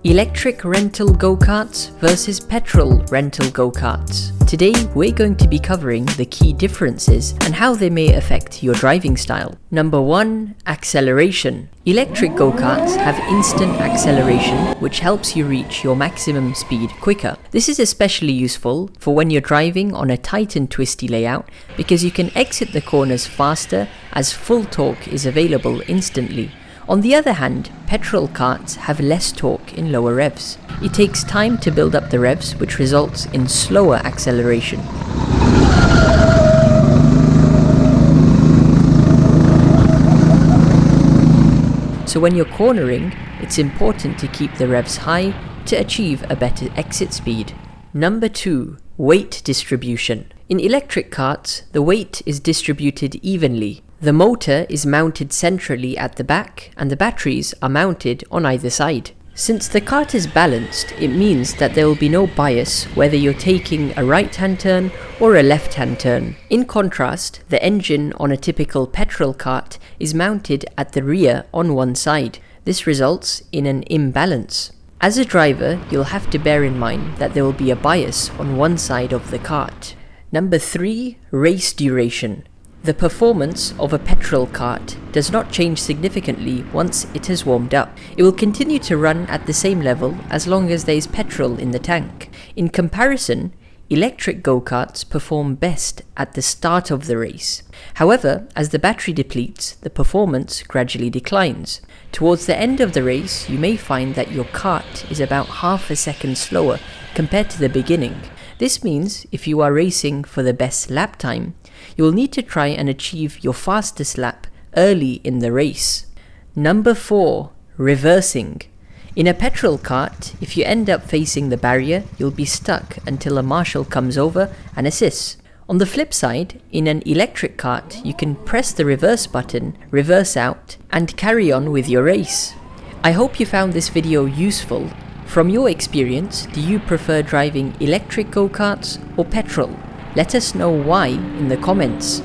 Electric rental go-karts versus petrol rental go-karts. Today we're going to be covering the key differences and how they may affect your driving style. Number 1. Acceleration. Electric go-karts have instant acceleration, which helps you reach your maximum speed quicker. This is especially useful for when you're driving on a tight and twisty layout because you can exit the corners faster as full torque is available instantly. On the other hand, petrol karts have less torque in lower revs. It takes time to build up the revs, which results in slower acceleration. So when you're cornering, it's important to keep the revs high to achieve a better exit speed. Number 2. Weight distribution. In electric karts, the weight is distributed evenly. The motor is mounted centrally at the back and the batteries are mounted on either side. Since the kart is balanced, it means that there will be no bias whether you're taking a right-hand turn or a left-hand turn. In contrast, the engine on a typical petrol kart is mounted at the rear on one side. This results in an imbalance. As a driver, you'll have to bear in mind that there will be a bias on one side of the kart. Number 3. Race duration. The performance of a petrol kart does not change significantly once it has warmed up. It will continue to run at the same level as long as there is petrol in the tank. In comparison, electric go-karts perform best at the start of the race. However, as the battery depletes, the performance gradually declines. Towards the end of the race, you may find that your kart is about half a second slower compared to the beginning. This means if you are racing for the best lap time, you will need to try and achieve your fastest lap early in the race. Number 4. Reversing. In a petrol kart, if you end up facing the barrier, you'll be stuck until a marshal comes over and assists. On the flip side, in an electric kart, you can press the reverse button, reverse out, and carry on with your race. I hope you found this video useful. From your experience, do you prefer driving electric go-karts or petrol? Let us know why in the comments.